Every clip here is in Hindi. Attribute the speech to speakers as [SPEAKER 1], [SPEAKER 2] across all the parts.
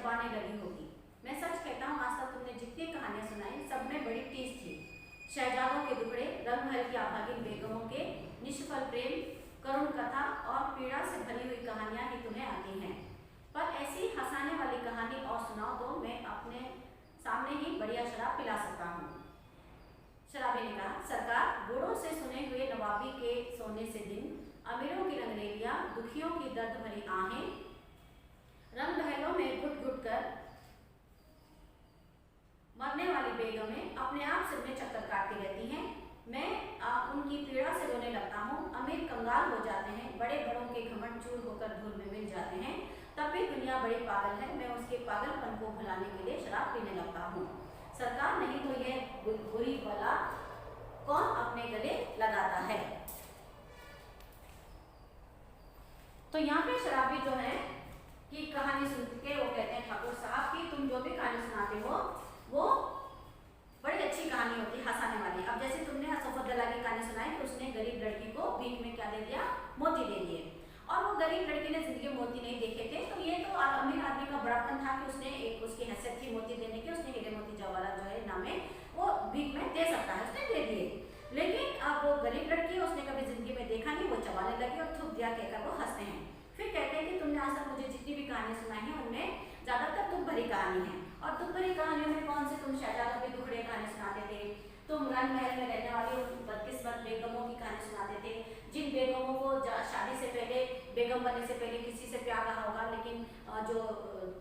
[SPEAKER 1] चबाने लगी होगी। मैं सच कहता हूँ, आज तक तुमने जितनी कहानियां सुनाई सब में बड़ी टीस थी। शहजादों के दुखड़े, रंग महल की आभागिन बेगमों के निष्फल प्रेम, करुण कथा और पीड़ा से भरी हुई कहानियां ही तुम्हें आती हैं। पर ऐसी हंसाने वाली कहानी और सुनाओ तो मैं अपने सामने ही बढ़िया शराब पिला सकता हूँ। शराबी ने कहा, सरकार, बूढ़ों से सुने हुए नवाबी के सोने से दिन, अमीरों की रंगरेलियां, दुखियों की दर्द भरी आहें, रंग महलों में घुट घुट कर मरने वाली बेगमें अपने आप सिर में चक्कर काटती रहती हैं। मैं उनकी पीड़ा से रोने लगता हूँ। अमीर कंगाल हो जाते हैं, बड़े बड़ों के घमंड चूर होकर धूल में मिल जाते हैं। तब भी दुनिया बड़ी पागल है। मैं उसके पागलपन को भुलाने के लिए शराब पीने लगता हूँ। सरकार, नहीं तो यह बुरी बला कौन अपने गले लगाता है। तो यहाँ पे शराबी जो है कि कहानी सुन के वो कहते हैं, ठाकुर साहब की तुम जो भी कहानी सुनाते हो वो बड़ी अच्छी कहानी होती है, हंसाने वाली। अब जैसे तुमने असफदल्ला की कहानी सुनाई कि उसने गरीब लड़की को भीख में क्या दे दिया, मोती दे दिए, और वो गरीब लड़की ने जिंदगी में मोती नहीं देखे थे। तो ये तो अमीर आदमी का बड़ापन था कि उसने एक उसकी हैसियत थी मोती देने की, उसने हीरे मोती जवाहरात जो है नामे वो भीख में दे सकता है, उसने दे दिए। लेकिन अब वो गरीब लड़की है, उसने कभी जिंदगी में देखा नहीं, वो चबाने लगी और थूक दिया कहकर वो हंसते हैं। फिर कहते हैं कि तुमने आज तक मुझे जितनी भी कहानी सुनाई है उनमें ज्यादातर दुख भरी कहानी है, और दुख भरी कहानियों में कौन से तुम शहजादों के दुखड़े कहानी सुनाते थे, तुम रंग महल में रहने वाली बदकिस्मत बेगमों की कहानी सुनाते थे, जिन बेगमों को शादी से पहले, बेगम बनने से पहले किसी से प्यार रहा होगा, लेकिन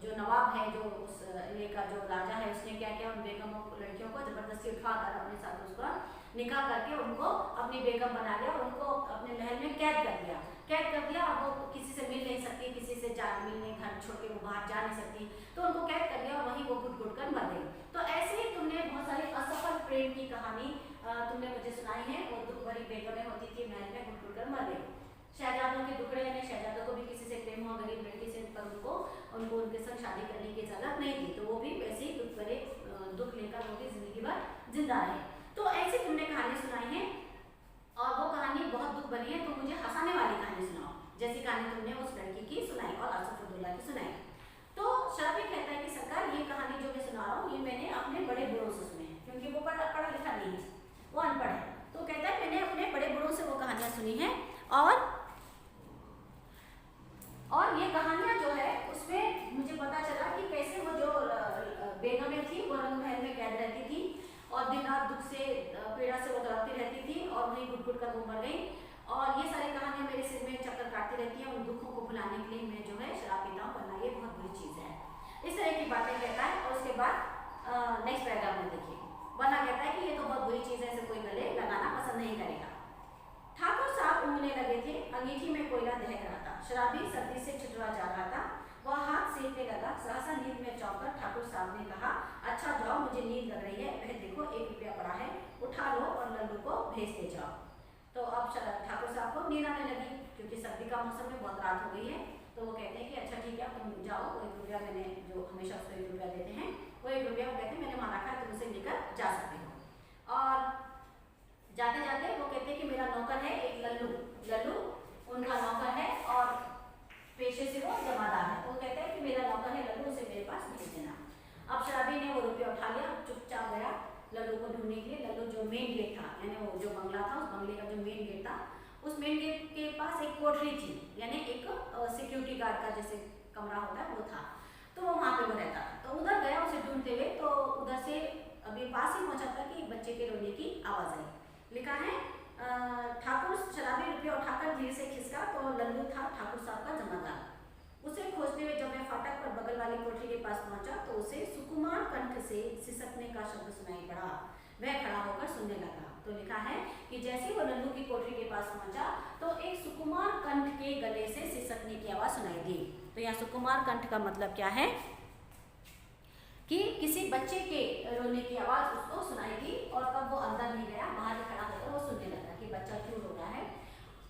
[SPEAKER 1] जो नवाब है, जो उस इलाके का जो राजा है, उसने क्या किया, उन बेगमों लड़कियों को जबरदस्ती उठाकर अपने साथ उसका निकाह करके उनको अपनी बेगम बना लिया और उनको अपने महल में कैद कर दिया। अब वो किसी से मिल नहीं सकती, किसी से मिलने, घर छोड़ के वो बाहर जा नहीं सकती, तो उनको कैद कर दिया और वहीं वो घुट घुट कर मर गई। तो ऐसे ही तुमने बहुत सारी असफल प्रेम की कहानी तुमने मुझे सुनाई है। वो दुख भरी बेगमें होती थी, महल में घुट घुट कर मर गई। शहजादों के दुखड़े, यानी शहजादों को भी किसी से प्रेम हुआ गरीब लड़की से, पर उनको उनके संग शादी करने की इजाजत नहीं थी, तो वो भी वैसे ही दुख भरे दुख लेकर वो भी जिंदगी भर जिंदा रहे। तो ऐसी तुमने कहानी सुनाई है और वो कहानी बहुत दुख भरी है, तो मुझे हंसाने वाली कहानी सुनाओ, जैसी कहानी तुमने उस लड़की की सुनाई और असफदुल्ला की सुनाई। तो शराबी कहता है कि सरकार, ये कहानी जो मैं सुना रहा हूँ ये मैंने अपने बड़े बूढ़ों से सुनी है, क्योंकि वो पढ़ा लिखा नहीं है, वो अनपढ़ है। तो कहता है मैंने अपने बड़े बूढ़ों से वो कहानियां सुनी है, और ये कहानियां जो है उसमें मुझे पता चला कि कैसे वो जो बेगमें थी वो रंग महल में कैद रहती थी और दिन रात दुख से, पीड़ा से वो तड़पती रहती थी और वहीं घुट घुट कर वो मर गई। और ये सारी कहानियां मेरे सिर में चक्कर काटती रहती हैं। उन दुखों को भुलाने के लिए मैं जो है शराब पीता हूँ, वरना ये बहुत बुरी चीज़ है। इस तरह की बातें कहता है। और उसके बाद नेक्स्ट पैराग्राफ में देखिए, वरना कहता है कि ये तो बहुत बुरी चीज़ है, इसे कोई गले लगाना पसंद नहीं करेगा। ठाकुर साहब ऊँगने लगे थे, अंगीठी में कोयला दहक रहा था, शराबी सर्दी से छिटवा जा रहा था, वह हाथ सेकने लगा। सहसा नींद में चौंकर ठाकुर साहब ने कहा, अच्छा जाओ, मुझे नींद लग रही है, वह देखो 1 रुपया पड़ा है, उठा लो और लल्लू को भेज दे जाओ। तो अब ठाकुर साहब को नींद आने लगी, क्योंकि सर्दी का मौसम में बहुत रात हो गई है। तो वो कहते हैं कि अच्छा ठीक है, तुम जाओ, 1 रुपया मैंने जो हमेशा उसको 1 रुपया देते हैं, वो 1 रुपया वो कहते हैं मैंने वहाँ रखा है, तुम उसे लेकर जा सकते हो। और जाते जाते वो कहते हैं कि मेरा नौकर है एक लल्लू उनका नौकर है और पेशे से वो जमादार है। तो वो कहते हैं कि मेरा नौकर है लल्लू, उसे मेरे पास भेज देना। अब शराबी ने वो रुपया उठा लिया, चुपचाप गया लल्लू को ढूंढने के लिए। लल्लू जो मेन गेट था, यानी वो जो बंगला था, उस बंगले का जो मेन गेट था, उस मेन गेट के पास एक कोठरी थी, यानी एक सिक्योरिटी गार्ड का जैसे कमरा होता है वो था, तो वो वहाँ पे वो रहता था। तो उधर गया उसे ढूंढते हुए, तो उधर से अभी पास ही पहुंचा था कि एक बच्चे के रोने की आवाज़ आई। लिखा है ठाकुर शराबी रुपया उठाकर धीरे से खिसका, तो लल्लू था ठाकुर साहब का जमादार। उसे खोजते हुए जब मैं फाटक पर बगल वाली कोठरी के पास पहुंचा, तो उसे सुकुमार कंठ से सिसकने का शब्द सुनाई पड़ा। वह खड़ा होकर सुनने लगा। तो लिखा है कि जैसे वो लल्लू की कोठरी के पास पहुंचा, तो एक सुकुमार कंठ के गले से सिसकने की आवाज सुनाई दी। तो यहाँ सुकुमार कंठ का मतलब क्या है कि किसी बच्चे के रोने की आवाज उसको सुनाई दी, और तब वो अंदर नहीं गया, बाहर खड़ा होकर वो सुनने लगा कि बच्चा क्यों रो रहा है।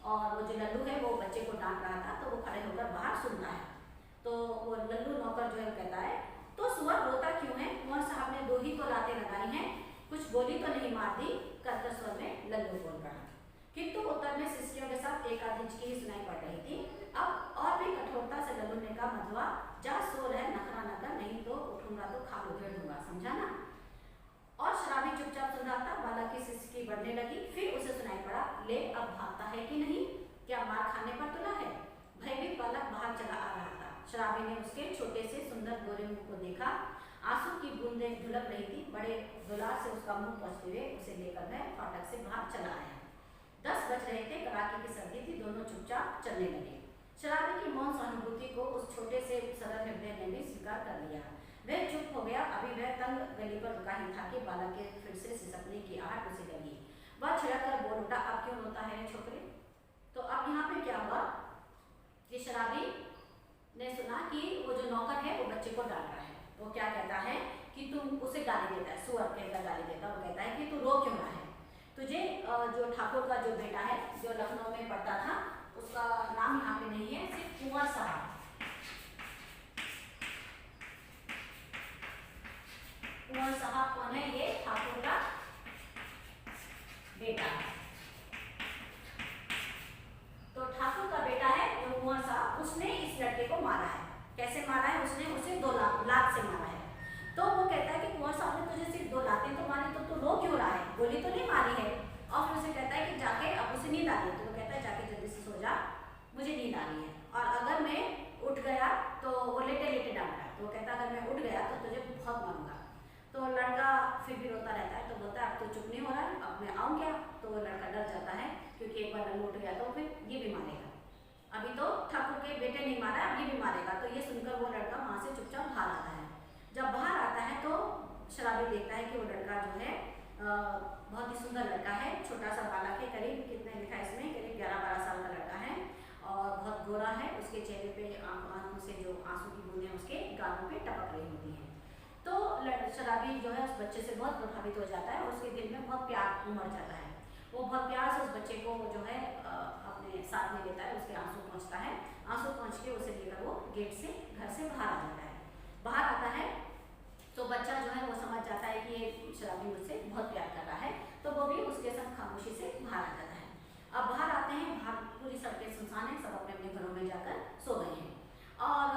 [SPEAKER 1] और वो जो लल्लू है वो बच्चे को डांट रहा था, तो वो खड़े होकर बाहर सुन रहा है। तो वो लल्लू नौकर जो है कहता है, तो सुअर रोता क्यों है? कुंवर साहब ने 2 ही तो लातें लगाई हैं, कुछ गोली तो नहीं मार दी, करकर स्वर में लल्लू बोल रहा। किंतु उत्तर में शिष्यों के साथ एक आध इंच की ही सुनाई पड़ रही थी। अब और भी कठोरता से लल्लू ने कहा, मधुआ जा सो रहे, नखरा न कर, नहीं देखूंगा तो खाल उधेड़ दूंगा, समझा ना। और शराबी चुपचाप सुन रहा था। बालक की सिसकी बढ़ने लगी। फिर उसे सुनाई पड़ा, ले अब भागता है कि नहीं, क्या मार खाने पर तुला है। भयभीत बालक बाहर चला आ रहा था। शराबी ने उसके छोटे से सुंदर गोरे मुंह को देखा। आंसू की बूंदें ढुलक रही थी। बड़े दुलार से उसका मुंह पोंछते हुए उसे लेकर वह फाटक से बाहर चला आया। 10 बज रहे थे, कड़ाके की सर्दी थी। दोनों चुपचाप चलने लगे। शराबी की मौन सहानुभूति को उस छोटे से सरल हृदय ने भी स्वीकार कर लिया। वह चुप हो गया। अभी वह तंग गली पर रुका ही था कि बालक के फिर से सिसकने की आहट उसे लगी। वह छिड़क कर बोल उठा, अब क्यों रोता है रे छोकरे। तो अब यहाँ पे क्या हुआ कि शराबी ने सुना कि वो जो नौकर है वो बच्चे को डांट रहा है। वो क्या कहता है कि तुम उसे गाली देता है, सुअर कहकर गाली देता है। वो कहता है कि तू रो क्यों रहा है, तुझे जो ठाकुर का जो बेटा है जो लखनऊ में पढ़ता था, उसका नाम यहाँ पे नहीं है, सिर्फ कुंवर साहब। कुंवर साहब कौन है, ये ठाकुर का बेटा। तो ठाकुर का बेटा है जो कुंवर साहब, उसने इस लड़के को मारा है। कैसे मारा है उसने, उसे 2 लात से मारा है। तो वो कहता है कि कुंवर साहब ने तुझे सिर्फ 2 लातें तो मारी, तो तू रो क्यों रहा है, गोली तो नहीं मारी है। और फिर उसे कहता है कि जाके, अब उसे नींद आ रही है, तो वो कहता है जाके जल्दी से सो जा, मुझे नींद आ रही है, और अगर मैं उठ गया तो वो लेटे लेटे डांट रहा है। तो वो कहता है अगर मैं उठ गया तो तुझे बहुत मारूंगा। तो लड़का फिर भी रोता रहता है। तो बोलता है अब तो चुप नहीं हो रहा है, अब मैं आऊँ क्या। तो वो लड़का डर जाता है क्योंकि एक बार उठ गया तो फिर ये भी मारेगा। अभी तो ठाकुर के बेटे नहीं मारा, अब ये भी मारेगा। तो ये सुनकर वो लड़का वहाँ से चुपचाप बाहर आता है। जब बाहर आता है तो शराबी देखता है कि वो लड़का जो है बहुत ही सुंदर लड़का है। छोटा सा बालक है, करीब कितने लिखा है इसमें, करीब 11-12 साल का लड़का है और बहुत गोरा है। उसके चेहरे पे आंखों से जो आंसू की बूंदें उसके गालों पे टपक रही होती हैं। तो शराबी जो है उस बच्चे से बहुत प्रभावित हो जाता है और उसके दिल में बहुत प्यार उमड़ जाता है। वो बहुत प्यार से उस बच्चे को जो है अपने साथ में लेता है, उसके आंसू पहुँचता है। आंसू पहुँच के उसे लेकर वो गेट से घर से बाहर आ जाता है। बाहर आता है तो बच्चा जो है वो समझ जाता है कि ये शराबी मुझसे बहुत प्यार कर रहा है, तो वो भी उसके साथ खामोशी से बाहर आ जाता है। अब बाहर आते हैं, बाहर पूरी सड़कें सुनसान है, सब अपने अपने घरों में जाकर सो गए हैं और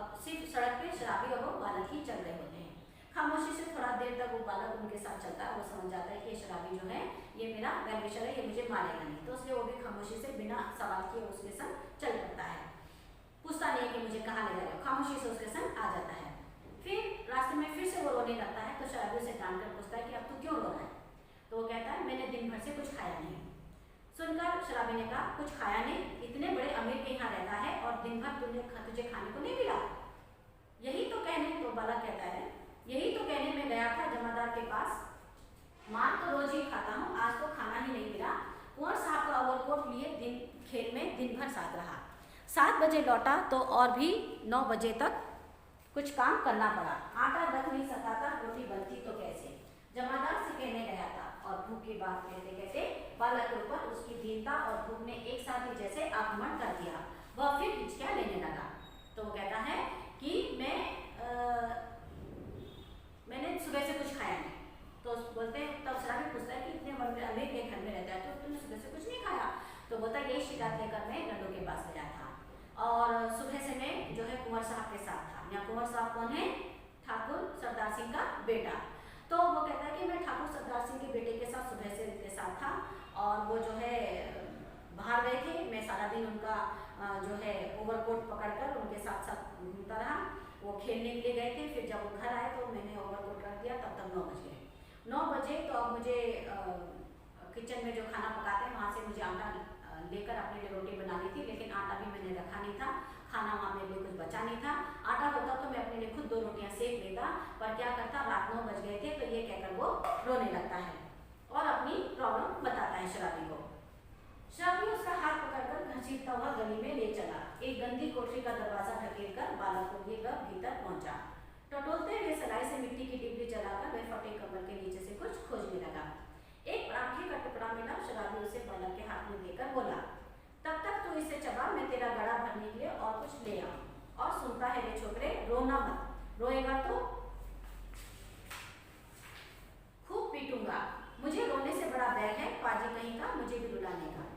[SPEAKER 1] अब सिर्फ सड़क पे शराबी और वो बालक ही चल रहे होते हैं। खामोशी से थोड़ा देर तक वो बालक उनके साथ चलता है। वो समझ जाता है कि ये शराबी जो है ये मेरा वेलविशर है, ये मुझे मारेगा नहीं, तो इसलिए वो भी खामोशी से बिना सवाल किए उसके संग चल पड़ता है। पूछता नहीं है कि मुझे कहाँ ले जा रहे हो, खामोशी से उसके संग आ जाता है। फिर रास्ते में फिर से वो रोने लगता है। तो शराबी उसे डांट कर पूछता है कि अब तू क्यों रो रहा है। तो वो कहता है मैंने दिन भर से कुछ खाया नहीं। सुनकर शराबी ने कहा कुछ खाया नहीं, इतने बड़े अमीर के यहाँ रहता है और दिन भर तुझे खाने को नहीं मिला। यही तो कहने, तो बालक कहता है यही तो कहने में गया था जमादार के पास, मार तो रोज ही खाता हूँ, आज तो खाना ही नहीं मिला। कुंवर साहब का ओवरकोट लिए खेत में दिन भर साथ रहा। 7 बजे लौटा तो और भी 9 बजे तक कुछ काम करना पड़ा। आटा रख नहीं सका था, रोटी बनती तो कैसे। जमादार से कहने गया था और भूख की बात कहते कहते बालक के ऊपर उसकी दीनता और भूख ने एक साथ ही जैसे आक्रमण कर दिया। वह फिर हिचकियाँ लेने लगा। तो वो कहता है कि मैंने सुबह से कुछ खाया नहीं। तो बोलते हैं, तब शराबी पूछता है कि इतने बड़े अमीर के घर में रहता है तो तुमने सुबह से कुछ नहीं खाया। तो बोलता है यही शिकायत लेकर मैं लड्डू के पास गया था और सुबह से मैं जो है कुंवर साहब के साथ था। यहाँ कुंवर साहब कौन है, ठाकुर सरदार सिंह का बेटा। तो वो कहता है कि मैं ठाकुर सरदार सिंह के बेटे के साथ सुबह से उनके साथ था और वो जो है बाहर गए थे। मैं सारा दिन उनका जो है ओवरकोट पकड़कर उनके साथ साथ घूमता रहा। वो खेलने के लिए गए थे, फिर जब वो घर आए तो मैंने ओवरकोट रख दिया, तब तक 9 बज गए। 9 बजे तो अब मुझे किचन में जो खाना पकाते हैं वहाँ से मुझे आटा लेकर अपने लिए रोटी बनानी थी, लेकिन आटा भी मैंने रखा नहीं था, खाना वहाँ मेरे लिए कुछ बचा नहीं था। आटा होता तो मैं अपने लिए खुद 2 रोटियाँ सेक लेता, पर क्या करता, रात 9 बज गए थे। तो ये कहकर वो रोने लगता है और अपनी प्रॉब्लम बताता है शराबी को। शराबी उसका हाथ पकड़कर घसीटता हुआ गली में ले चला। एक गंदी कोठरी का दरवाजा ढकेल कर बालक को लेकर भीतर पहुंचा। टटोलते हुए सलाई से मिट्टी की डिब्बी जलाकर वह फटे कमर के नीचे से कुछ खोजने लगा। एक पराठे का टुकड़ा मिला। शराबी उसे बालक के हाथ में देकर बोला, तब तक तू इसे चबा, मैं तेरा गला भरने के लिए और कुछ ले आऊं। और सुनता है रे छोकरे, रोना मत, रोएगा तो खूब पीटूंगा। मुझे रोने से बड़ा बैग है पाजी कहीं का, मुझे भी रुलाने का।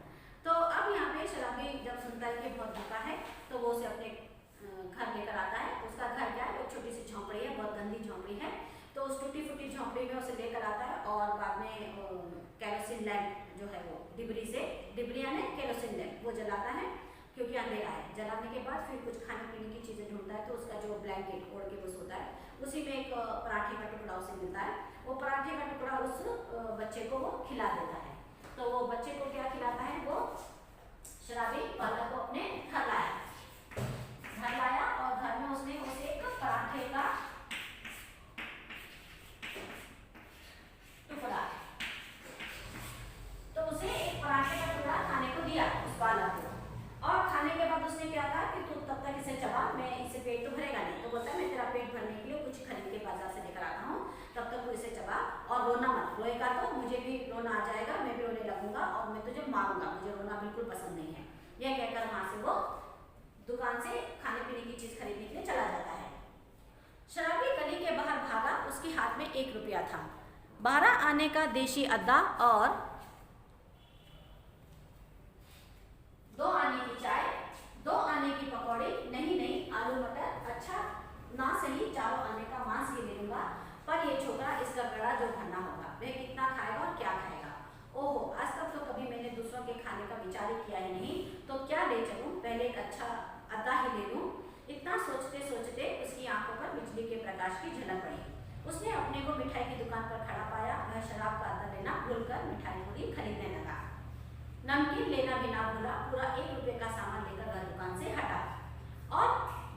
[SPEAKER 1] तो अब यहाँ पे शराबी जब सुनता है कि बहुत भूखा है तो वो उसे अपने घर लेकर आता है। उसका घर क्या है, एक छोटी सी झोंपड़ी है, बहुत गंदी और बाद में केरोसिन लैंप जो है वो डिबरी यानी केरोसिन लैंप वो जलाता है क्योंकि अंधेरा है। जलाने के बाद फिर कुछ खाने पीने की चीज़ें ढूंढता है, तो उसका जो ब्लैंकेट ओढ़ के वो सोता है, उसी में एक पराठे का टुकड़ा उसे मिलता है। वो पराठे का टुकड़ा उस बच्चे को वो खिला देता है। तो वो बच्चे को क्या खिलाता है, वो शराबी बालक को अपने घर लाया और घर में उसने उसे एक पराठे का टुकड़ा, तो उसे एक पराठे का टुकड़ा खाने को दिया उस बालक को। और खाने के बाद उसने क्या कहा कि तू तब तक इसे चबा, मैं इससे पेट तो भरेगा नहीं। तो बोलता है मैं तेरा पेट भरने के लिए कुछ खरीद के बाजार से लेकर आता हूँ, तब तक तू इसे चबा और रोना मत, रोएगा तो मुझे भी रोना आ जाएगा, मैं भी रोने लगूंगा और मैं तुझे मारूंगा, मुझे रोना बिल्कुल पसंद नहीं है। यह कहकर वहां से वो दुकान से खाने पीने की चीज खरीदने के लिए चला जाता है। शराबी गली के बाहर भागा, उसके हाथ में 1 रुपया था। 12 आने का देशी अद्दा और 2 आने की चाय, 2 आने की पकौड़ी, नहीं आलू मटर, अच्छा ना सही 4 आने का मांस ही ले लूंगा, पर ये छोकरा इसका गड़ा जो भरना होगा, वह कितना खाएगा और क्या खाएगा। ओहो, आज तक तो कभी मैंने दूसरों के खाने का विचार ही किया ही नहीं, तो क्या ले चलूं, पहले एक अच्छा अद्दा ही ले लूं। इतना सोचते सोचते उसकी आंखों पर बिजली के प्रकाश की झलक पड़ी। उसने अपने को मिठाई की दुकान पर खड़ा पाया। वह शराब का अद्दा लेना भूलकर मिठाई पूरी खरीदने लगा। नमकीन लेना भी ना भूला, पूरा 1 रुपये का सामान लेकर वह दुकान से हटा और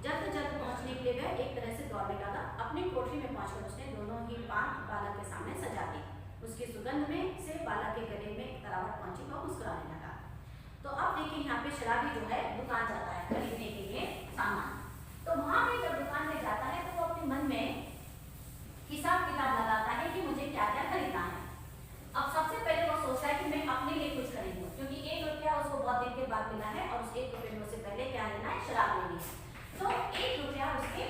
[SPEAKER 1] जल्द पहुंचने के लिए वह एक तरह से दौड़ने लगा। अपनी कोठरी में पहुंचकर उसने दोनों ही पान बालक के सामने सजा दी। उसकी सुगंध में से बालक के गले में एक तरावट पहुंची, वह मुस्कुराने लगा। तो अब देखिए यहाँ पे शराबी जो है दुकान जाता है खरीदने के लिए सामान। तो वहां पे जब दुकान में जाता है तो वो अपने मन में हिसाब किताब लगाता है कि मुझे क्या क्या खरीदना है। अब सबसे पहले वो सोचता है कि मैं अपने लिए कुछ खरीदूं, क्योंकि 1 रुपया उसको बहुत दिन के बाद मिला है और उस 1 रुपये में से पहले क्या लेना है, शराब लेनी है। तो 1 रुपया उसके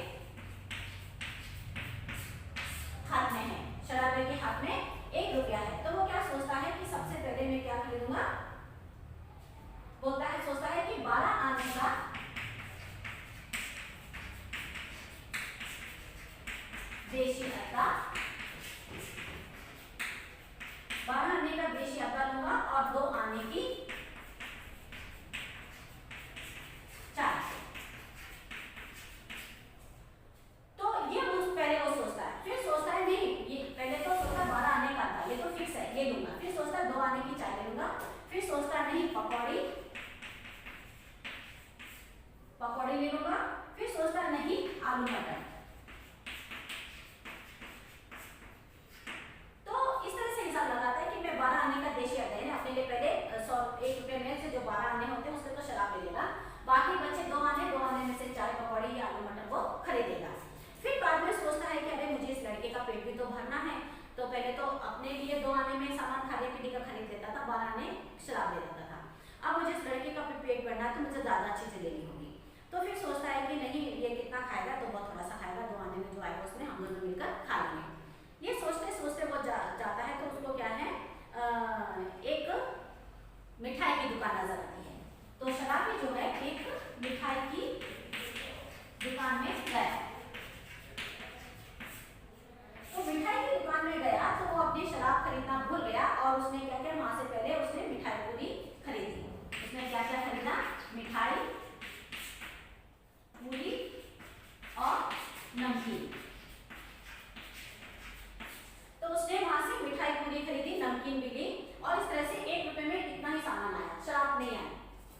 [SPEAKER 1] हाथ में है, शराबी के हाथ में 1 रुपया है। तो वो क्या सोचता है कि सबसे पहले मैं क्या खरीदूंगा, सोचता है कि 12 आने का देशी अद्दा, 12 आने का देशी अद्दा लूंगा और 2 आने की चाय। तो ये पहले वो सोचता है, फिर सोचता है नहीं, ये पहले तो सोचता है 12 आने का अद्दा, ये तो फिक्स है, ये लूंगा। फिर सोचता है 2 आने की चाय ले लूंगा। फिर सोचता है नहीं, पकौड़ी ले लूंगा। फिर सोचता है नहीं, आलू मटर। तो इस तरह से हिसाब लगाता है कि मैं 12 आने का देशी अद्दा है अपने लिए पहले 1 रुपये में से जो 12 आने होते हैं उससे तो शराब ले लेगा, बाकी बचे 2 आने में से चाय, पकौड़ी या आलू मटर वो खरीदेगा। फिर बाद में सोचता है कि अरे मुझे इस लड़के का पेट भी तो भरना है, तो पहले तो अपने लिए 2 आने में सामान खाने पीने का खरीद लेता था, 12 आने शराब ले लेता था। अब मुझे इस लड़के का पेट भरना है तो मुझे ज़्यादा चीज़ें लेनी होगी। तो फिर सोचता है कि नहीं, ये कितना खाएगा, तो बहुत थोड़ा सा खाएगा, 2 आने में जो आएगा उसमें हम दोनों मिलकर खा लेंगे। ये सोचते सोचते वो जाता है तो उसको क्या है, एक मिठाई की दुकान नजर आती है। तो शराबी जो है एक मिठाई की दुकान में गया। तो मिठाई की दुकान में गया तो वो अपनी शराब खरीदना भूल गया और उसने क्या किया, वहां से पहले उसने मिठाई पूरी खरीदी। उसने क्या क्या खरीदा, मिठाई, पूरी और नमकीन। तो उसने वहां से मिठाई पूरी खरीदी, नमकीन भी ली और इस तरह से 1 रुपये में इतना ही सामान आया, शराब नहीं आई।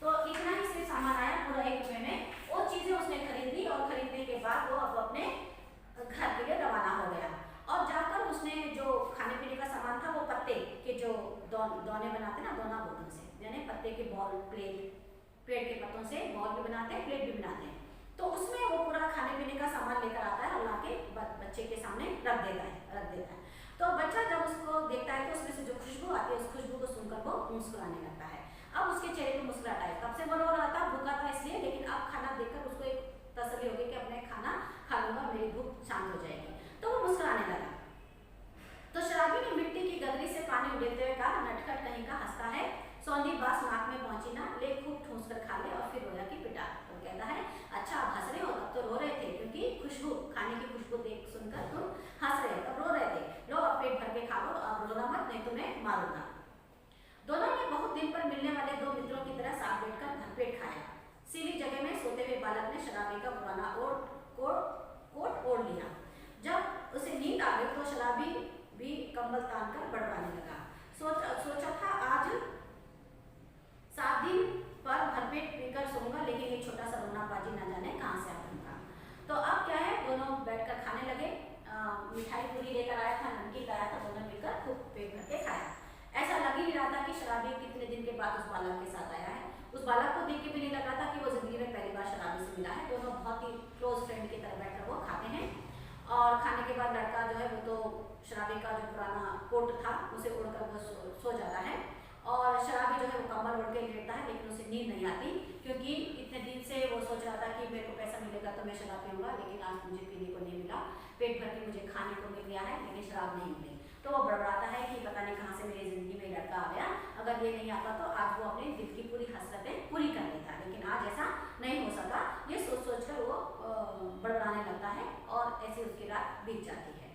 [SPEAKER 1] तो इतना ही सिर्फ सामान आया पूरा 1 रुपये में। वो चीजें उसने खरीदी और खरीदने के बाद वो अब अपने घर के लिए रवाना हो गया। और जाकर उसने जो खाने पीने का सामान था, वो पत्ते के जो दोने बनाते ना, दोना बोलते से, यानी पत्ते के बॉल, प्लेट के पत्तों से बॉल भी बनाते हैं, प्लेट भी बनाते हैं। तो उसमें वो पूरा खाने पीने का सामान लेकर आता है और लाके बच्चे के सामने रख देता है। तो बच्चा जब उसको देखता है तो उसमें से जो खुशबू आती है, उस खुशबू को सुनकर वो मुस्कुराने लगता है। अब उसके चेहरे पर मुस्कुराहट आई। तब से वो रो रहा था, भूखा था इसलिए, लेकिन अब खाना देखकर उसको एक तसल्ली हो गई कि अब मैं खाना खा लूंगा, मेरी भूख शांत हो जाएगी। तो वो मुस्कुराने लगा। तो शराबी ने मिट्टी की गगरी से पानी उड़ेलते हुए कहा, नटखट कहीं का हंसता है, सौंधी बात नाक में पहुंची ना, ले खूब ठूंस कर खा ले। और फिर रोया की पिटा। तो कहता है, अच्छा आप हंस रहे हो, तब तो रो रहे थे, क्योंकि खुशबू, खाने की खुशबू देख सुनकर तुम हंस रहे हो, तब रो रहे थे। लो अब पेट भर के खा लो, अब रोना मत, मारूंगा। दोनों ने बहुत दिन पर मिलने वाले दो मित्रों की तरह साथ बैठकर भरपेट खाया। सीधी जगह में सोते हुए बालक ने शराबी का पुराना कोट ओढ़ लिया। जब उसे नींद आ गई तो शराबी भी कंबल तान कर बड़बड़ाने लगा। सोचा था आज 7 दिन पर भरपेट पीकर सोऊंगा, लेकिन ये छोटा सा रोना बाजी न जाने कहाँ से आता। तो अब क्या है, दोनों बैठकर खाने लगे। मिठाई पूरी लेकर आया था, नमकीन लाया था, दोनों मिलकर खूब पेट भर के खाया। ऐसा लग ही नहीं रहा था कि शराबी कितने दिन के बाद उस बालक के साथ आया है। उस बालक को देख के भी नहीं लग रहा था कि वो जिंदगी में पहली बार शराबी से मिला है। दोनों बहुत ही क्लोज फ्रेंड की तरह बैठकर वो खाते हैं। और खाने के बाद लड़का जो है वो तो शराबी का जो पुराना कोट था उसे ओढ़कर वो सो जाता है। और शराबी जो है वो कम्बल ओढ़ के लेटता है, लेकिन उसे नींद नहीं आती, क्योंकि इतने दिन से वो सोच रहा था कि मेरे को पैसा मिलेगा तो मैं शराब पीऊंगा, लेकिन आज मुझे पीने को नहीं मिला। पेट भर के मुझे खाने को मिल गया है, लेकिन शराब नहीं मिली। तो वो बड़बड़ाता है कि पता नहीं कहाँ से मेरी जिंदगी में लड़का आ गया, अगर ये नहीं आता तो आज वो अपने दिल की पूरी हसरतें पूरी कर लेता, लेकिन आज ऐसा नहीं हो सका। ये सोच कर वो बड़बड़ाने लगता है और ऐसे उसकी रात बीत जाती है।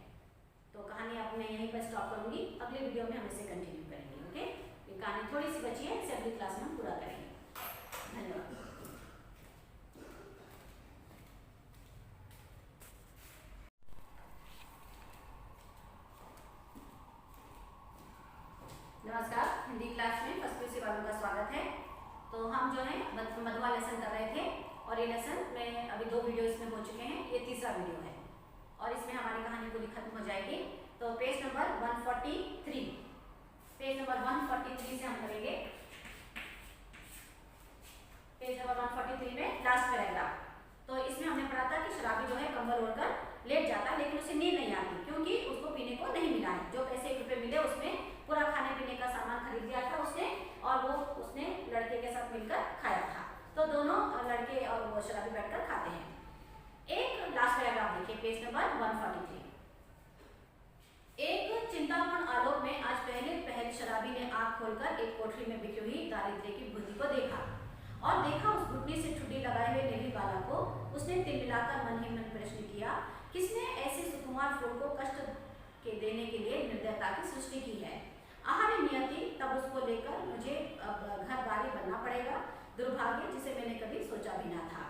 [SPEAKER 1] तो कहानी अब मैं यहीं पर स्टॉप करूंगी, अगले वीडियो में हम इसे कंटिन्यू करेंगे। ओके, ये कहानी थोड़ी सी बची है, इसे अगली क्लास में हम पूरा करेंगे। धन्यवाद। नमस्कार, हिंदी क्लास में फर्स्ट पीयूसी वालों का स्वागत है। तो हम जो है मधुआ लेसन कर रहे थे और ये लेसन में अभी 2 वीडियो इसमें हो चुके हैं, ये तीसरा वीडियो है और इसमें हमारी कहानी पूरी खत्म हो जाएगी। तो पेज नंबर 143, पेज नंबर 143 से हम करेंगे। पेज नंबर 143 में लास्ट पैराग्राफ। तो इसमें हमने पढ़ा था कि शराबी जो है कंबल ओढ़कर लेट जाता, लेकिन उसे नींद नहीं आती, क्योंकि उसको पीने को नहीं मिला है। जो पैसे 1 रुपये मिले उसमें पूरा खाने पीने का सामान खरीद लिया था उसने, और वो उसने लड़के के साथ मिलकर खाया था। तो दोनों लड़के और वो शराबी बैठकर खाते हैं। एक लास्ट पैराग्राफ देखिए, पेज नंबर 143। एक चिंतापूर्ण आलोक में आज पहले शराबी ने आंख खोलकर एक कोठरी में बिखरी हुई दारिद्र्य की भूमि को देखा, और देखा उस घुटनी से ठुड्डी लगाए हुए नीली बालक को। उसने तिलमिलाकर मन ही मन प्रश्न किया, किसने ऐसे सुकुमार फूल को कष्ट के देने के लिए निर्दयता की सृष्टि की है। आहारी नियति, तब उसको लेकर मुझे घर बारी बनना पड़ेगा। दुर्भाग्य जिसे मैंने कभी सोचा भी ना था।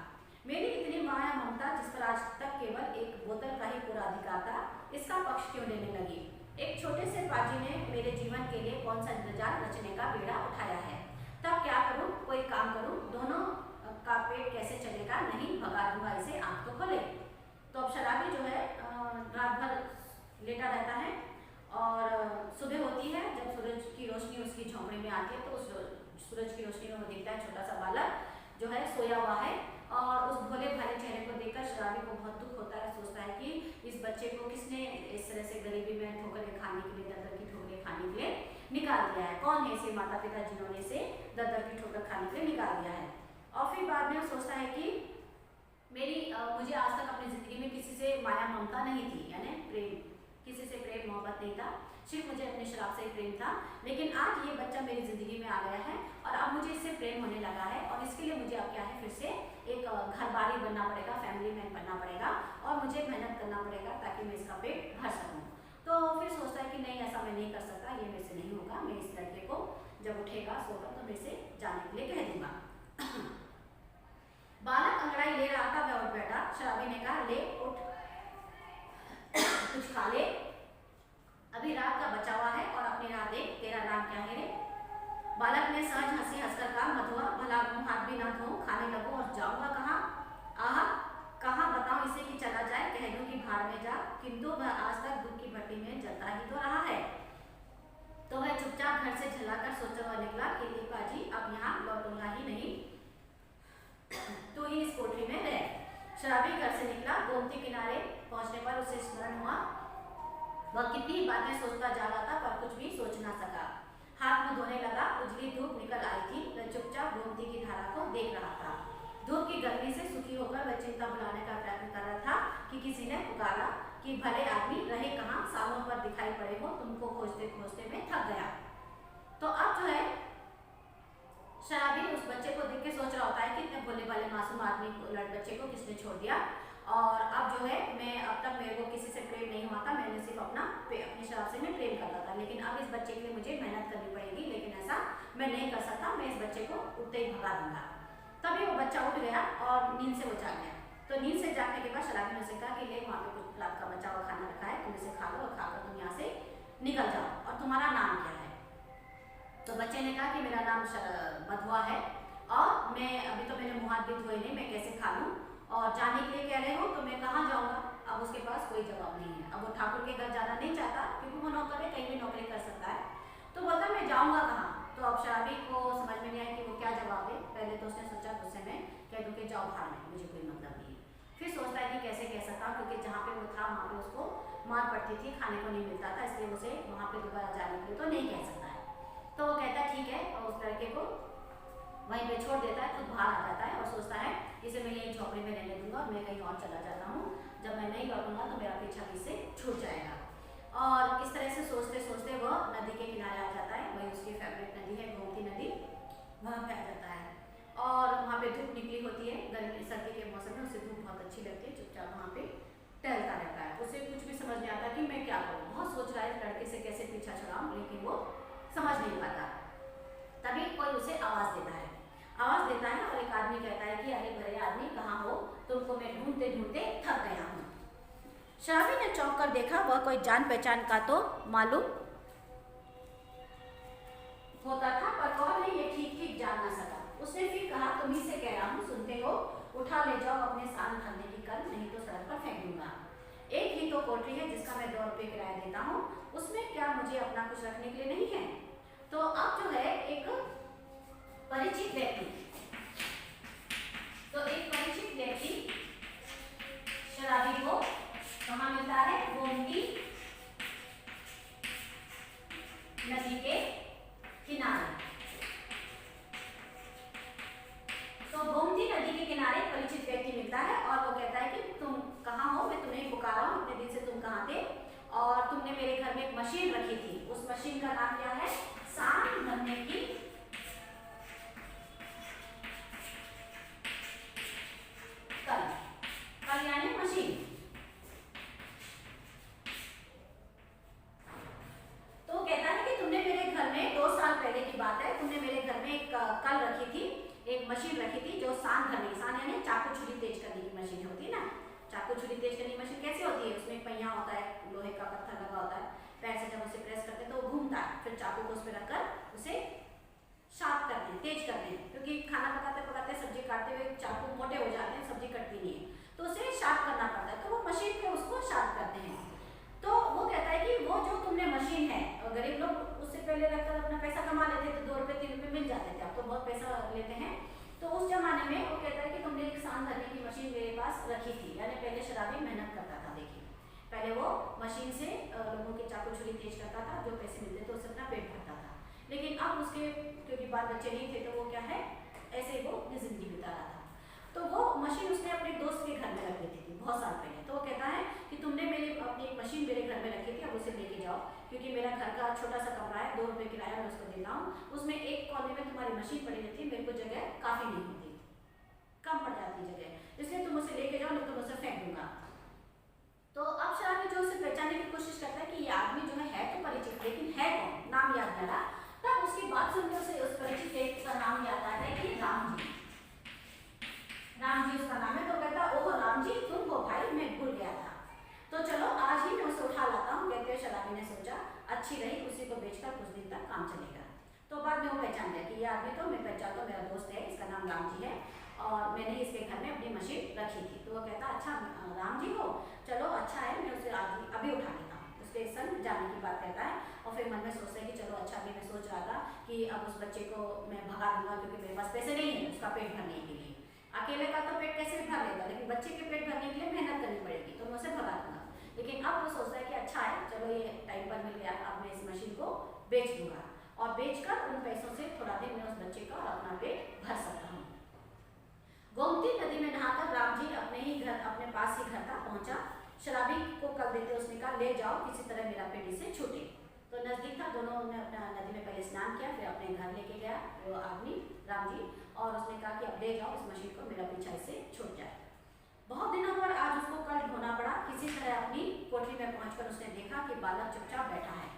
[SPEAKER 1] मेरी इतनी माया ममता, जिस पर आज तक केवल एक बोतल का ही पूरा अधिकार था, इसका पक्ष क्यों लेने लगी। एक छोटे से पाजी ने मेरे जीवन के लिए कौन सा इंतजार रचने का बेड़ा उठाया है। तब क्या करूं, कोई काम करूं, दोनों का पेट कैसे चलेगा। नहीं, भगा दूंगा इसे, आंख तो खोले। तो अब शराबी जो है रात भर लेटा रहता है और सुबह होती है, जब सूरज की रोशनी उसकी झोंपड़ी में आती है तो उस सूरज की रोशनी में वो देखता है छोटा सा बालक जो है सोया हुआ है, और उस भोले भाले चेहरे को देखकर शराबी को बहुत दुख होता है। सोचता है कि इस बच्चे को किसने इस तरह से गरीबी में ठोकरें खाने के लिए, दर की ठोकरें खाने के लिए निकाल दिया है। कौन है ऐसे माता पिता जिन्होंने इसे दर की ठोकर खाने के लिए निकाल दिया है। और फिर बाद में सोचता है कि मुझे आज तक अपनी जिंदगी में किसी से माया ममता नहीं थी, यानी प्रेम, किसी से प्रेम मोहब्बत नहीं था, सिर्फ मुझे अपने शराब से प्रेम था। लेकिन आज ये बच्चा मेरी जिंदगी में आ गया है और अब मुझे इससे प्रेम होने लगा है, और इसके लिए मुझे अब क्या है, फिर से एक घरबारी बनना पड़ेगा, फैमिली मैन बनना पड़ेगा, और मुझे मेहनत करना पड़ेगा ताकि मैं इसका पेट भर सकूँ। तो फिर सोचता है कि नहीं, ऐसा मैं नहीं कर सकता, ये मेरे से नहीं होगा। मैं इस लड़के को जब उठेगा सोगा तो मेरे से जाने के लिए कह दूंगा। बालक अंगड़ाई ले रहा था, वह उठ बैठा। शराबी ने कहा, ले उठ, कुछ खा ले, अभी रात का बचा हुआ है, और अपनी रात देख, तेरा नाम क्या है रे। बालक ने सहज हंसी हंसकर कहा, मधुआ, भला मुँह हाथ भी ना धो, खाने लगो, और जाऊंगा कहाँ। आहा, कहाँ बताऊं इसे कि चला जाए, कह दूं कि भाड़ में जा, किंतु वह आज तक दुख की भट्टी में जलता ही तो रहा है। तो वह चुपचाप घर से झल्लाकर सोचता हुआ निकला कि पाजी अब यहाँ लौटूंगा ही नहीं, तो ही इस कोठरी में रहे। शराबी घर से निकला। गोमती किनारे पहुंचने पर उसे स्मरण हुआ वह कितनी बातें सोचता जा रहा था, पर कुछ भी सोच ना सका। हाथ में धोने लगा, उजली धूप निकल आई थी। वह चुपचाप गोमती की धारा को देख रहा था। धूप की गर्मी से सुखी होकर वह चिंता भुलाने का प्रयत्न कर रहा था कि किसी ने पुकारा कि भले आदमी रहे कहाँ, सालों पर दिखाई पड़े हो, तुमको खोजते खोजते मैं थक गया। तो अब जो है शराबी उस बच्चे को देख के सोच रहा होता है कि इतने भोले भाले मासूम आदमी को, बच्चे को किसने छोड़ दिया, और अब जो है मैं अब तक मेरे को किसी से प्रेम नहीं हुआ था, मैंने सिर्फ अपने शराब से मैं प्रेम करता था, लेकिन अब इस बच्चे के लिए मुझे मेहनत करनी पड़ेगी, लेकिन ऐसा मैं नहीं कर सकता, मैं इस बच्चे को उठते ही भगा दूंगा। तभी वो बच्चा उठ गया और नींद से वो जाग गया। तो नींद से जागने के बाद शराबी ने उसे कहा कि ले, वहाँ पे कुछ रात का बचा हुआ खाना रखा है, तुम इसे खा लो और खाकर तुम यहाँ से निकल जाओ, और तुम्हारा नाम क्या है? तो बच्चे ने कहा कि मेरा नाम मधुआ है, और मैं अभी तो मेरे मुँह हाथ भी धोए नहीं, मैं कैसे खा लूँ, और जाने के लिए कह रहे हो तो मैं कहाँ जाऊँगा? अब उसके पास कोई जवाब नहीं है। अब वो ठाकुर के घर जाना नहीं चाहता, क्योंकि वो नौकर है, कहीं भी नौकरी कर सकता है, तो बोलता मैं जाऊँगा कहाँ? तो अब शराबी को समझ में नहीं आया कि वो क्या जवाब दे। पहले तो उसने सोचा गुस्से में कह दूँ कि जाओ भाड़ में, मुझे कोई मतलब नहीं है। फिर सोचता है कि कैसे कह सकता हूँ, क्योंकि जहाँ पे वो था वहाँ पे उसको मार पड़ती थी, खाने को नहीं मिलता था, इसलिए उसे वहाँ पे दोबारा जाने के लिए तो नहीं कह सकता है। तो वो कहता है ठीक है, और उस लड़के को वहीं पे छोड़ देता है, खुद बाहर आ जाता है और सोचता है इसे मैं यही झोपड़ी में रहने दूंगा और मैं कहीं और चला जाता हूँ, जब मैं नहीं लौटूंगा तो मेरा पीछा भी इससे छूट जाएगा। और इस तरह से सोचते सोचते वह नदी के किनारे आ जाता है, वही उसकी फेवरेट नदी है गोमती नदी, वहाँ पे आ जाता है। और वहाँ पे धूप निकली होती है, गर्मी सर्दी के मौसम में उसे धूप बहुत अच्छी लगती है, चुपचाप वहाँ पे टहलता रहता है। उसे कुछ भी समझ नहीं आता कि मैं क्या करूँ, बहुत सोच रहा है लड़के से कैसे पीछा छुड़ाऊँ, लेकिन वो समझ नहीं पाता। तभी कोई उसे आवाज़ देता है, और एक आदमी कहता है कि अरे भरे आदमी कहाँ हो, तुमको मैं ढूंढते ढूंढते थक गया हूँ। शराबी ने चौंक कर देखा, वह कोई जान पहचान का तो मालूम होता था, पर वह नहीं ये ठीक ठीक जान न सका। उसने फिर कहा तुम ही से कह रहा हूँ, सुनते हो, उठा ले जाओ अपने सान भरने की कल, नहीं तो सड़क पर फेंक दूंगा। एक ही तो कोठरी है जिसका मैं 2 रुपये किराया देता हूँ, उसमें क्या मुझे अपना कुछ रखने के लिए नहीं है? तो अब जो है एक परिचित व्यक्ति, शराबी को कहाँ मिलता है? गोमती नदी के किनारे। तो गोमती नदी के किनारे परिचित व्यक्ति मिलता है और वो कहता है कि तुम कहाँ हो, मैं तुम्हें पुकारा हूँ, इतने दिन से तुम कहाँ थे, और तुमने मेरे घर में एक मशीन रखी थी, उस मशीन का नाम क्या है? सान भरने की कल यानी मशीन। तो कहता है कि तुमने मेरे घर में 2 साल पहले की बात है, तुमने मेरे घर में एक कल रखी थी, एक मशीन रखी थी जो सान भरने, सान यानी चाकू छुरी तेज करने की मशीन होती है ना। चाकू छुरी तेज करने की मशीन कैसी होती है? उसमें एक पहिया होता है, लोहे का पत्थर लगा होता है, पैर से जब उसे प्रेस करते हैं तो वो घूमता है, फिर चाकू को उस पर रखकर उसे शार्प करते हैं, तेज करते हैं, क्योंकि खाना पकाते पकाते सब्जी काटते हुए चाकू मोटे हो जाते हैं, सब्जी कटती नहीं है, तो उसे शार्प करना पड़ता है, तो वो मशीन पे उसको शार्प करते हैं। तो वो कहता है कि वो जो तुमने मशीन है, गरीब लोग उससे पहले रखकर अपना पैसा कमा लेते थे, 2 रुपये 3 रुपये मिल जाते थे, अब तो बहुत पैसा लेते हैं। तो उस जमाने में वो कहता है कि तुमने एक सान भरने की मशीन मेरे पास रखी थी, यानी पहले शराबी मेहनत करता था। देखिए, पहले वो मशीन से लोगों के चाकू छुरी तेज करता था, जो पैसे मिलते थे उससे अपना पेट भरता था, लेकिन अब उसके क्योंकि बाल बच्चे नहीं थे तो वो क्या है, ऐसे ही वो अपनी जिंदगी बिता रहा था। तो वो मशीन उसने अपने दोस्त के घर में रख दी थी बहुत साल पहले। तो वो कहता है कि तुमने अपनी एक मशीन मेरे घर में रखी थी, अब उसे लेके जाओ, क्योंकि मेरा घर का छोटा सा कमरा है, 2 रुपये किराया मैं उसको देता हूँ, उसमें एक कोने में तुम्हारी मशीन पड़ी रहती है, मेरे को जगह काफ़ी नहीं होती, कम पड़ जाती जगह, इसलिए तुम उसे लेके जाओ, नहीं तो मैं उसे फेंक दूंगा। तो अब शराबी जो उसे पहचानने की कोशिश करता है कि ये आदमी जो है तो परिचित, लेकिन है कौन, नाम याद नहीं रहा। तब उसकी बात सुनकर उसे उस परिचित व्यक्ति का नाम याद आता है कि राम जी, राम जी उसका नाम है। तो कहता ओह राम जी तुम हो भाई, मैं भूल गया था, तो चलो आज ही मैं उसे उठा लाता हूँ। कहते हुए शराबी ने सोचा अच्छी रही, उसी को बेचकर कुछ दिन तक काम चलेगा। तो बाद में वो पहचान लिया कि ये आदमी तो मैं पहचानता हूँ, मेरा दोस्त है, इसका नाम राम जी है, और मैंने ही इसके घर में अपनी मशीन रखी थी। तो वो कहता अच्छा राम जी हो, चलो अच्छा है, मैं उसे आज अभी उठा लेता हूँ, उसके संग जाने की बात कहता है। और फिर मन में सोचता है कि चलो अच्छा, अभी मैं सोच रहा था कि अब उस बच्चे को मैं भगा दूंगा, क्योंकि मेरे पास पैसे नहीं है उसका पेट भरने के लिए, अकेले का तो पेट कैसे भी भर लेगा, लेकिन बच्चे के पेट भरने के लिए मेहनत करनी पड़ेगी, तो मैं उसे भगा दूंगा। लेकिन अब वो सोचता है कि अच्छा है, चलो ये टाइम पर मिल गया, अब मैं इस मशीन को बेच दूंगा, और बेचकर उन पैसों से थोड़ा दिन मैं उस बच्चे का और अपना पेट भर सकता हूँ। गोमती नदी में नहाकर राम जी अपने ही घर, अपने पास ही घर तक पहुंचा। शराबी को कल देते उसने कहा ले जाओ, किसी तरह मेरा पेट इससे छूटे। तो नजदीक था, दोनों ने अपना नदी में पहले स्नान किया, फिर अपने घर लेके गया वो आदमी राम जी, और उसने कहा कि अब ले जाओ इस मशीन को, मेरा पीछा इससे छूट जाए। बहुत दिनों पर आज उसको कल ढोना पड़ा, किसी तरह अपनी कोठरी में पहुंचकर उसने देखा कि बालक चुपचाप बैठा है।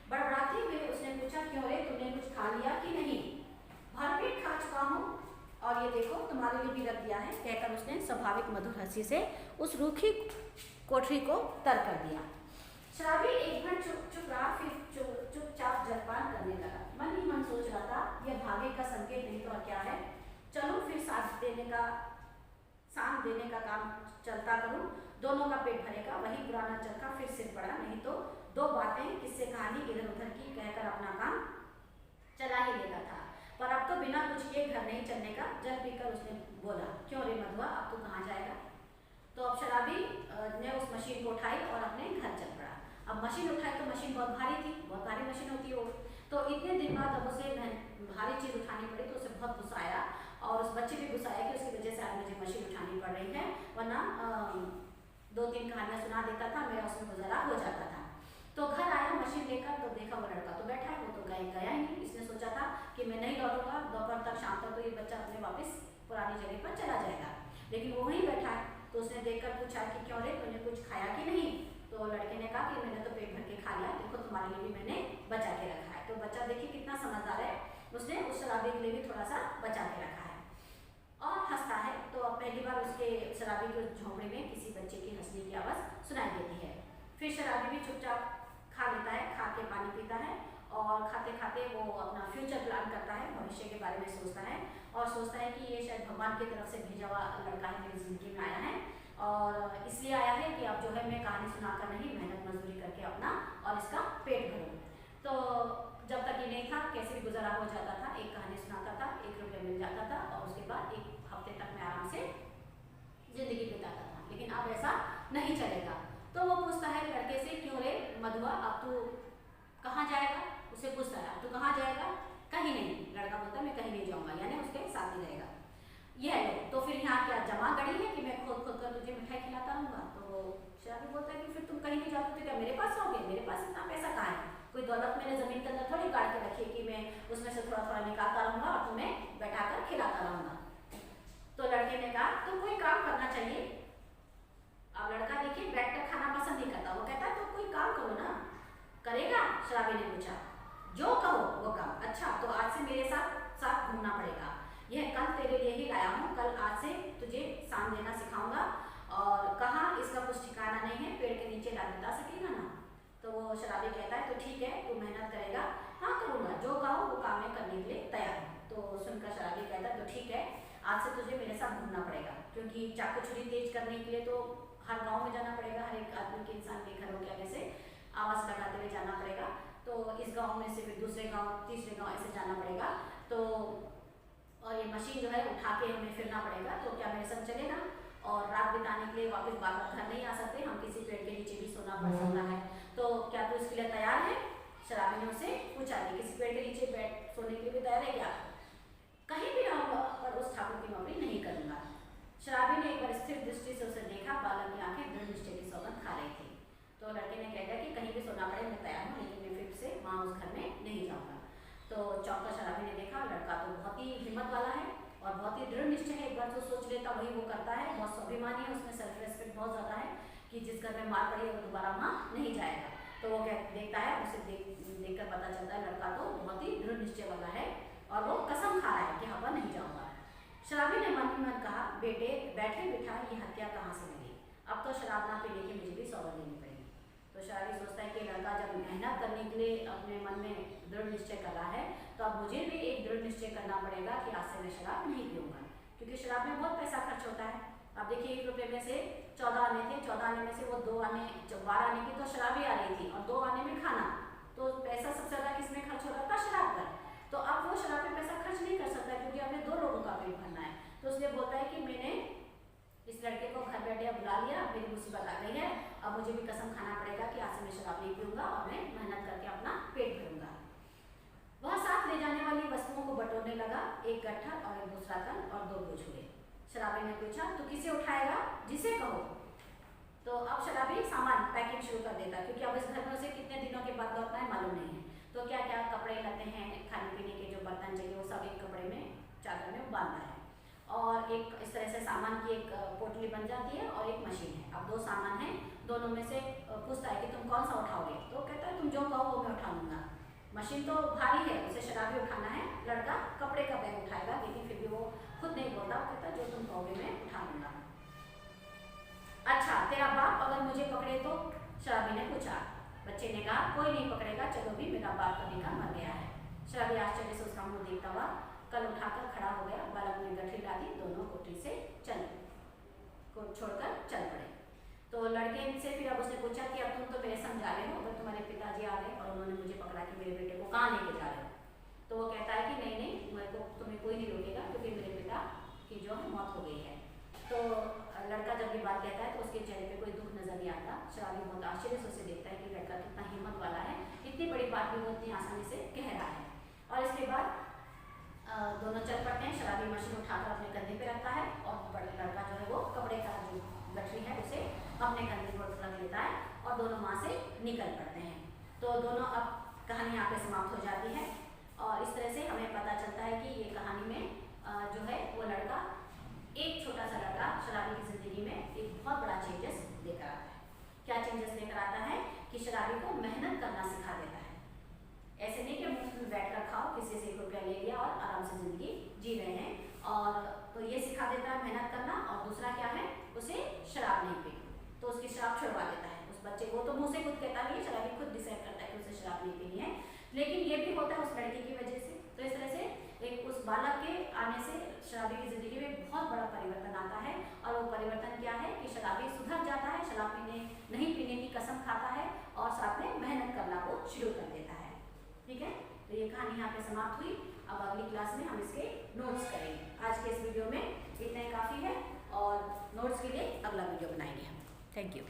[SPEAKER 1] बड़बड़ाते हुए उसने पूछा, क्यों रे, तुमने कुछ खा लिया कि नहीं? भरपेट खा चुका हूँ और ये देखो तुम्हारे लिए भी रख दिया है, कहकर उसने स्वाभाविक मधुर हंसी से उस रूखी कोठरी को तर कर दिया। शराबी एक घंटे चुप रहा, फिर चुपचाप जलपान करने लगा। मन ही मन सोच रहा था, यह भागे का संकेत नहीं तो और क्या है, चलो फिर साथ देने का काम चलता करूं, दोनों का पेट भरेगा। वही पुराना चरखा फिर सिर पड़ा, नहीं तो दो बातें किससे कहानी इधर उधर की कहकर अपना काम चला ही लेता था। पर अब तो बिना कुछ किए घर नहीं चलने का। जल पीकर उसने बोला, क्यों रे मधुआ, अब तू कहाँ जाएगा? तो अब शराबी ने उस मशीन को उठाई और अपने घर चल पड़ा। अब मशीन उठाई तो मशीन बहुत भारी थी, बहुत भारी मशीन होती है वो। तो इतने दिन बाद अब उसे भारी चीज़ उठानी पड़ी तो उसे बहुत गुस्सा आया और उस बच्चे भी गुस्सा आया कि उसकी वजह से आज मुझे मशीन उठानी पड़ रही है, वरना 2-3 कहानियाँ सुना देता था, मेरा उसमें गुजारा हो जाता था। तो घर आया मशीन लेकर तो देखा वो लड़का तो बैठा है, वो तो गया ही नहीं। इसने सोचा था कि मैं नहीं लौटूंगा, दोपहर तक शाम तक तो ये बच्चा अपने वापस पुरानी जगह पर चला जाएगा, लेकिन वो वहीं बैठा है। तो उसने देखकर पूछा कि क्यों रे, तूने कुछ खाया कि नहीं? तो लड़के ने कहा कि मैंने तो पेट भर के खा लिया, देखो तुम्हारे लिए भी मैंने बचा के रखा है। तो बच्चा देखिए कितना समझदार है, उसने उस शराबी के लिए भी थोड़ा सा बचा के रखा है और हंसता है। तो अब पहली बार उसके शराबी के झोंपड़ी में किसी बच्चे की हंसने की आवाज़ सुनाई देती है। फिर शराबी भी चुपचाप खा लेता है, खा के पानी पीता है और खाते खाते वो अपना फ्यूचर प्लान करता है, भविष्य के बारे में सोचता है और सोचता है कि ये शायद भगवान की तरफ से भेजा हुआ लड़का है, मेरी ज़िंदगी में आया है और इसलिए आया है कि अब जो है मैं कहानी सुनाकर नहीं, मेहनत मजदूरी करके अपना और इसका पेट भरूँ। तो जब तक ये नहीं था कैसे भी गुजारा हो जाता था, एक कहानी सुनाता था, 1 रुपया मिल जाता था और उसके बाद 1 हफ्ते तक मैं आराम से ज़िंदगी बिताता था। लेकिन अब ऐसा नहीं चलेगा। तो वो पूछता है लड़के से, क्यों रे मधुआ, अब तू कहाँ जाएगा? उसे पूछता है, अब तू कहाँ जाएगा? कहीं नहीं। लड़का बोलता है मैं कहीं नहीं जाऊँगा, यानी उसके साथ ही रहेगा। यह लो, तो फिर यहाँ क्या जमा गड़ी है कि मैं खोद खोद कर तुझे मिठाई खिलाता रहूँगा? तो शराबी बोलता है कि फिर तुम कहीं नहीं जाओगे तो क्या मेरे पास आओगे? मेरे पास इतना पैसा कहाँ है? कोई दौलत मैंने ज़मीन के अंदर थोड़ी गाड़ के रखी है कि मैं उसमें से थोड़ा थोड़ा निकालता रहूँगा और तुम्हें बैठा कर खिलाता रहूँगा। तो लड़के ने कहा तो कोई काम करना चाहिए। अब लड़का देखिए बैठ कर खाना पसंद नहीं करता, वो कहता है तो कोई काम करो ना। करेगा? शराबी ने पूछा। जो कहो वो काम। अच्छा, तो आज से मेरे साथ साथ घूमना पड़ेगा। यह कल तेरे लिए ही लाया हूँ, कल आज से तुझे शाम देना सिखाऊंगा और कहाँ इसका कुछ ठिकाना नहीं है, पेड़ के नीचे ला बता सकेगा ना? तो वो शराबी कहता है तो ठीक है, तू मेहनत करेगा? हाँ करूँगा, जो कहो वो काम मैं करने के लिए तैयार हूँ। तो सुनकर शराबी कहता है तो ठीक है, आज से तुझे मेरे साथ घूमना पड़ेगा, क्योंकि चाकू छुरी तेज करने के लिए तो हर गांव में जाना पड़ेगा, हर एक आदमी के इंसान के घरों के आगे से आवाज़ लगाते हुए जाना पड़ेगा। तो इस गांव में से फिर दूसरे गांव, तीसरे गांव ऐसे जाना पड़ेगा। तो और ये मशीन जो है उठा के हमें फिरना पड़ेगा। तो क्या मेरे संग चलेगा? और रात बिताने के लिए वापस बार बार घर नहीं आ सकते, हम किसी पेड़ के नीचे भी सोना पड़ सकता है। तो क्या तू इसके लिए तैयार है? शराबी ने उससे पूछा कि किसी पेड़ के नीचे बैठ सोने के लिए भी तैयार है क्या? कहीं भी रहूँगा पर उस ठाकुर की नौकरी नहीं करूँगा। शराबी ने एक बार स्थिर दृष्टि से उसे देखा, बालक की आंखें दृढ़ निश्चय की सौगंध खा रही थी। तो लड़के ने कह दिया कि कहीं भी सोना पड़े मैं तैयार हूँ, लेकिन मैं फिर से वहाँ उस घर में नहीं जाऊँगा। तो चौंका शराबी ने देखा लड़का तो बहुत ही हिम्मत वाला है और बहुत ही दृढ़ निश्चय है, एक बार जो सोच लेता वही वो करता है, बहुत स्वाभिमानी है, उसमें सेल्फ रेस्पेक्ट बहुत ज़्यादा है कि जिस घर में मार पड़ी है वो दोबारा वहाँ नहीं जाएगा। तो वो क्या देखता है, उसे देख कर पता चलता है लड़का तो बहुत ही दृढ़ निश्चय वाला है और वो कसम खा रहा है कि हवा नहीं जाऊँगा। शराबी ने मन ही मन कहा, बेटे बैठे बिठा ये हत्या कहाँ से मिली? अब तो शराब ना पीने की मुझे भी सौगंध लेनी पड़ेगी। तो शराबी सोचता है कि लड़का जब मेहनत करने के लिए अपने मन में दृढ़ निश्चय कर रहा है तो अब मुझे भी एक दृढ़ निश्चय करना पड़ेगा कि आज से मैं शराब नहीं पीऊँगा, क्योंकि शराब में बहुत पैसा खर्च होता है। अब देखिए 1 रुपये में से 14 आने थे, 14 आने में से वो 2 आने 12 आने की तो शराब ही आ रही थी और 2 आने में खाना, तो पैसा सबसे ज़्यादा किसमें खर्च हो रहा था? शराब पर। तो अब वो शराब पे पैसा खर्च नहीं कर सकता क्योंकि अपने 2 लोगों का पेट भरना है। तो इसलिए बोलता है कि मैंने इस लड़के को घर बैठे बुला लिया, मेरी मुसीबत आ गई है, अब मुझे भी कसम खाना पड़ेगा कि आज से मैं शराब नहीं पीऊँगा और मैं मेहनत करके अपना पेट भरूँगा। वह साथ ले जाने वाली वस्तुओं को बटोरने लगा, एक गट्ठर और एक दूसरा कल और 2 बोझ हुए। शराबी ने पूछा तो किसे उठाएगा? जिसे कहो। तो अब शराबी सामान पैकिंग शुरू कर देता, क्योंकि अब इस घर में उसे कितने दिनों के बाद लौटना है मालूम नहीं है। तो क्या क्या कपड़े लगते हैं, खाने पीने के जो बर्तन चाहिए वो सब एक कपड़े में, चादर में बांधता है और एक इस तरह से सामान की एक पोटली बन जाती है और एक मशीन है। अब 2 सामान है दोनों में से पूछता है कि तुम कौन सा उठाओगे, तो कहता है तुम जो कहो वो मैं उठा लूँगा। मशीन तो भारी है, उसे शराबी उठाना है, लड़का कपड़े का बैग उठाएगा, लेकिन फिर भी वो खुद नहीं बोलता, वो कहता है जो तुम कहोगे मैं उठा लूँगा। अच्छा तेरा बाप अगर मुझे पकड़े तो, शराबी ने पूछा। बच्चे ने कहा कोई नहीं पकड़ेगा, चलो भी मेरा बाप कभी का मर गया है। शराबी आश्चर्य से उसका मुंह देखता हुआ कल उठाकर खड़ा हो गया। बालक ने गठरी डाली, दोनों कोठरी से छोड़कर चल पड़े। तो लड़के से फिर अब उसने पूछा कि अब तुम तो मेरे समझा रहे हो, अगर तुम्हारे पिताजी आ गए और उन्होंने मुझे पकड़ा कि मेरे बेटे को कहाँ लेके जा रहे हो, तो वो कहता है कि नहीं नहीं मेरे को तुम्हें कोई नहीं रोकेगा, क्योंकि मेरे पिता की जो है मौत हो गई है। तो लड़का जब ये बात कहता है तो उसके चेहरे पे कोई दुख नजर नहीं आता। शराबी बहुत आश्चर्य से उसे देखता है कि लड़का कितना हिम्मत वाला है, इतनी बड़ी बात भी वो इतनी आसानी से कह रहा है। और इसके बाद दोनों चल पड़ते हैं। शराबी मशीन उठाकर अपने कंधे पे रखता है और बड़ा लड़का जो है वो कपड़े का जो गठरी है उसे अपने कंधे पर रख लेता है और दोनों वहाँ से निकल पड़ते हैं। तो दोनों अब कहानी यहाँ पे समाप्त हो जाती है और इस तरह से हमें पता चलता है कि ये कहानी में जो है वो लड़का, एक छोटा सा लड़का शराबी की जिंदगी में एक बहुत बड़ा चेंजेस लेकर आता है। क्या चेंजेस लेकर आता है कि शराबी को मेहनत करना सिखा देता है। ऐसे नहीं कि मुफ्त में बैठ कर खाओ, किसी से 1 रुपया ले लिया और आराम से जिंदगी जी रहे हैं, और तो ये सिखा देता है मेहनत करना। और दूसरा क्या है, उसे शराब नहीं पीनी, तो उसकी शराब छुड़वा देता है उस बच्चे को। तो मुँह से खुद कहता नहीं है, शराबी खुद डिसाइड करता है कि उसे शराब नहीं पीनी है, लेकिन ये भी होता है उस लड़की की वजह से। तो इस तरह से एक उस बालक के आने से शराबी की जिंदगी में बहुत बड़ा परिवर्तन आता है। और वो परिवर्तन क्या है कि शराबी सुधर जाता है, शराब नहीं पीने की कसम खाता है और साथ में मेहनत करना वो शुरू कर देता है। ठीक है, तो ये कहानी यहाँ पे समाप्त हुई। अब अगली क्लास में हम इसके नोट्स करेंगे। आज के इस वीडियो में इतना ही काफ़ी है और नोट्स के लिए अगला वीडियो बनाएंगे हम। Thank you.